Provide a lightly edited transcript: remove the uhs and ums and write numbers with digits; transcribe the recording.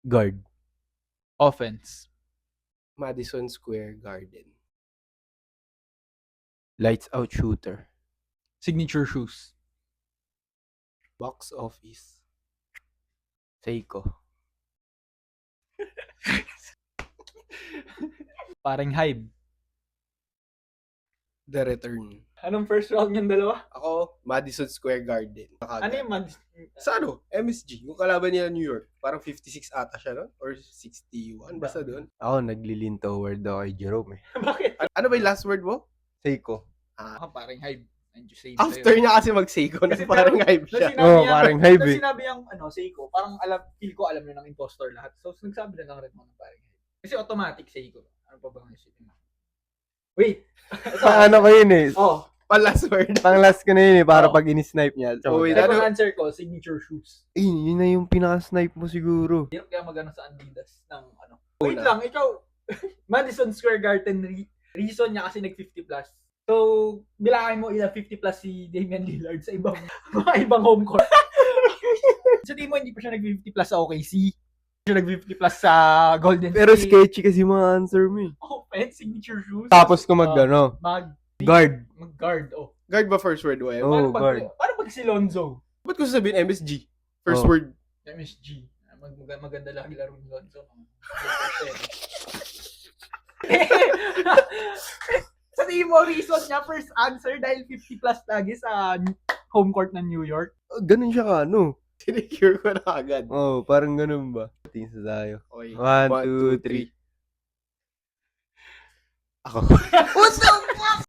Guard. Offense. Madison Square Garden. Lights out shooter. Signature shoes. Box office. Seiko. Parang Hive. The Return. Anong first round yung dalawa? Ako, Madison Square Garden. Ano yung Sa ano? MSG. Yung kalaban nila New York. Parang 56 ata siya, no? Or 61. Basta doon. Ako naglilin toward ako kay Jerome eh. Bakit? Ano ba yung last word mo? Seiko. Ako parang Hive. After niya kasi mag-Seiko na Kasi parang hype siya. Parang Hive eh. sinabi yung Seiko, parang feel ko alam na ng impostor lahat. So, nagsabi na lang rin mo ng parang Hive. Kasi automatic Seiko. Ano pa bang isipin mo? Wait! Paano ko yun eh. Oh, Last word. Pang last ko na yun eh, para Oo. pag in-snipe niya. Wait, second answer ko, signature shoes. Yun na yung pinaka-snipe mo siguro. Hirap kaya magano sa Adidas ng ano. Wait lang, ikaw, Madison Square Garden, reason niya kasi nag-50 plus. So, bilangin mo ilang 50 plus si Damian Lillard sa ibang mga ibang home court. So, di mo hindi pa siya nag-50 plus sa OKC. Hindi siya nag-50 plus sa Golden Pero State. sketchy kasi mga answer mo eh. Offense, signature shoes. Tapos kung guard. Mag-guard. Oh. Guard ba first word mo? Oh. guard. Paano pag si Lonzo? Ba't ko sasabihin MSG? First Oh. word. MSG. Maganda lagi laro ni Lonzo. Sa tingin mo, reason niya, first answer, dahil 50 plus lagi sa home court ng New York. Ganun siya ka, ano? Sinecure ko na agad. Oh, parang ganun ba? Tingin sa tayo. Okay. 1, 2, 3. Ako. What's up?